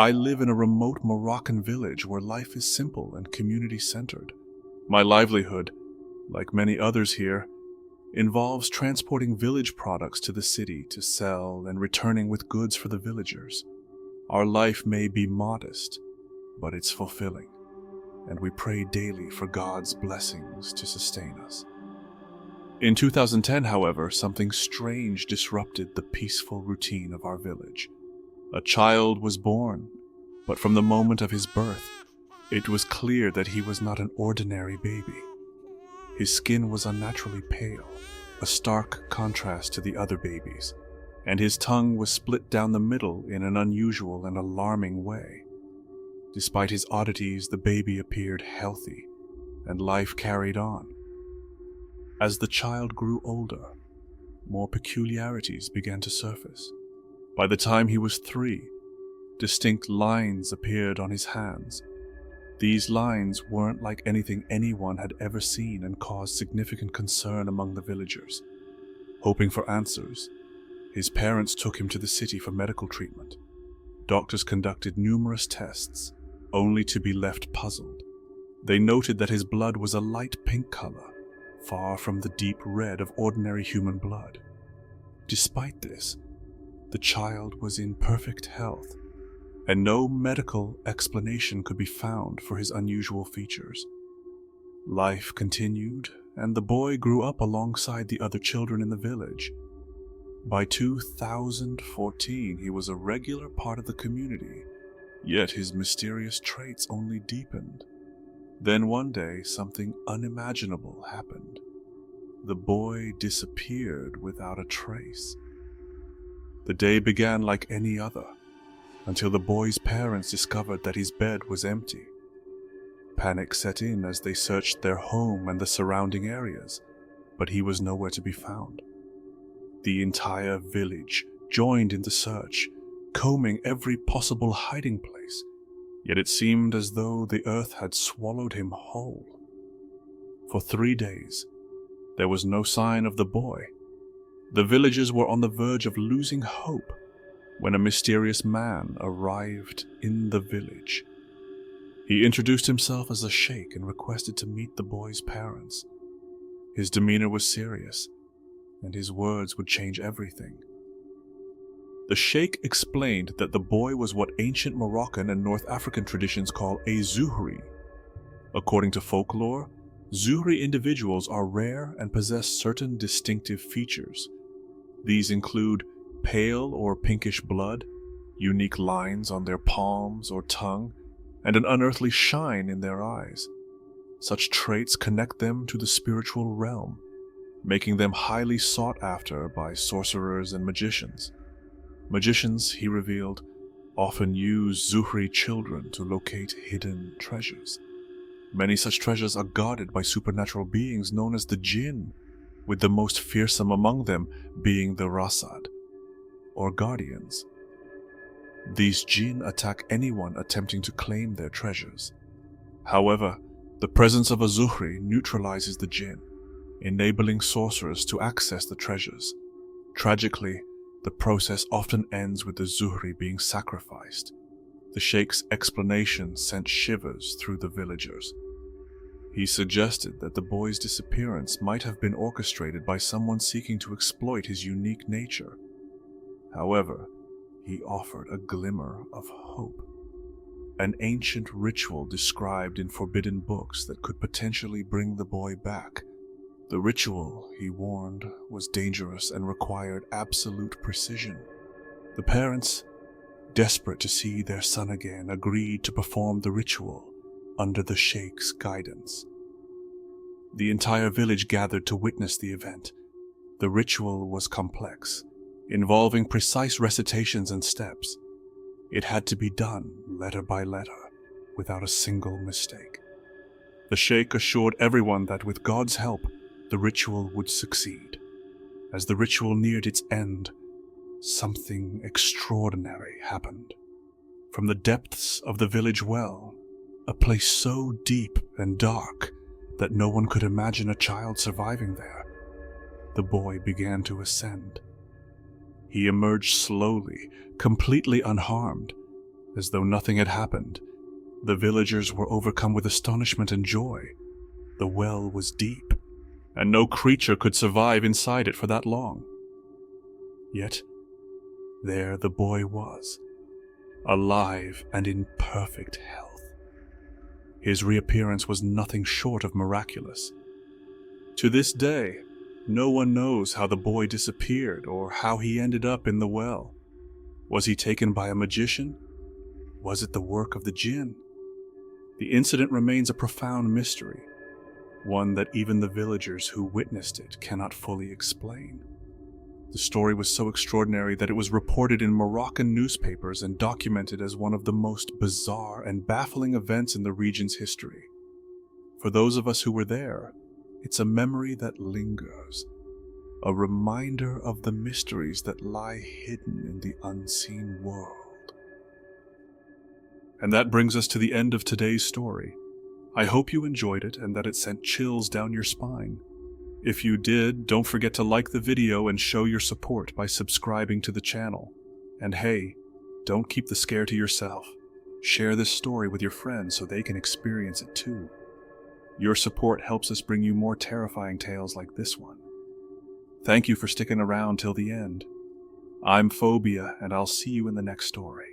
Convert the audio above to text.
I live in a remote Moroccan village where life is simple and community-centered. My livelihood, like many others here, involves transporting village products to the city to sell and returning with goods for the villagers. Our life may be modest, but it's fulfilling, and we pray daily for God's blessings to sustain us. In 2010, however, something strange disrupted the peaceful routine of our village. A child was born, but from the moment of his birth, it was clear that he was not an ordinary baby. His skin was unnaturally pale, a stark contrast to the other babies, and his tongue was split down the middle in an unusual and alarming way. Despite his oddities, the baby appeared healthy, and life carried on. As the child grew older, more peculiarities began to surface. By the time he was 3, distinct lines appeared on his hands. These lines weren't like anything anyone had ever seen and caused significant concern among the villagers. Hoping for answers, his parents took him to the city for medical treatment. Doctors conducted numerous tests, only to be left puzzled. They noted that his blood was a light pink color, far from the deep red of ordinary human blood. Despite this, the child was in perfect health, and no medical explanation could be found for his unusual features. Life continued, and the boy grew up alongside the other children in the village. By 2014, he was a regular part of the community, yet his mysterious traits only deepened. Then one day, something unimaginable happened. The boy disappeared without a trace. The day began like any other, until the boy's parents discovered that his bed was empty. Panic set in as they searched their home and the surrounding areas, but he was nowhere to be found. The entire village joined in the search, combing every possible hiding place, yet it seemed as though the earth had swallowed him whole. For 3 days, there was no sign of the boy. The villagers were on the verge of losing hope when a mysterious man arrived in the village. He introduced himself as a sheikh and requested to meet the boy's parents. His demeanor was serious, and his words would change everything. The sheikh explained that the boy was what ancient Moroccan and North African traditions call a Zouhri. According to folklore, Zuhri individuals are rare and possess certain distinctive features. These include pale or pinkish blood, unique lines on their palms or tongue, and an unearthly shine in their eyes. Such traits connect them to the spiritual realm, making them highly sought after by sorcerers and magicians. Magicians, he revealed, often use Zuhri children to locate hidden treasures. Many such treasures are guarded by supernatural beings known as the Jinn, with the most fearsome among them being the Rasad, or guardians. These Jinn attack anyone attempting to claim their treasures. However, the presence of a Zuhri neutralizes the Jinn, enabling sorcerers to access the treasures. Tragically, the process often ends with the Zuhri being sacrificed. The sheikh's explanation sent shivers through the villagers. He suggested that the boy's disappearance might have been orchestrated by someone seeking to exploit his unique nature. However, he offered a glimmer of hope. An ancient ritual described in forbidden books that could potentially bring the boy back. The ritual, he warned, was dangerous and required absolute precision. The parents, desperate to see their son again, agreed to perform the ritual under the sheikh's guidance. The entire village gathered to witness the event. The ritual was complex, involving precise recitations and steps. It had to be done letter by letter, without a single mistake. The sheikh assured everyone that with God's help, the ritual would succeed. As the ritual neared its end, something extraordinary happened. From the depths of the village well, a place so deep and dark that no one could imagine a child surviving there, the boy began to ascend. He emerged slowly, completely unharmed, As though nothing had happened, the villagers were overcome with astonishment and joy. The well was deep, and no creature could survive inside it for that long. Yet, there the boy was, alive and in perfect health. His reappearance was nothing short of miraculous. To this day, no one knows how the boy disappeared or how he ended up in the well. Was he taken by a magician? Was it the work of the Jinn? The incident remains a profound mystery, one that even the villagers who witnessed it cannot fully explain. The story was so extraordinary that it was reported in Moroccan newspapers and documented as one of the most bizarre and baffling events in the region's history. For those of us who were there, it's a memory that lingers, a reminder of the mysteries that lie hidden in the unseen world. And that brings us to the end of today's story. I hope you enjoyed it and that it sent chills down your spine. If you did, don't forget to like the video and show your support by subscribing to the channel. And hey, don't keep the scare to yourself. Share this story with your friends so they can experience it too. Your support helps us bring you more terrifying tales like this one. Thank you for sticking around till the end. I'm Phobia, and I'll see you in the next story.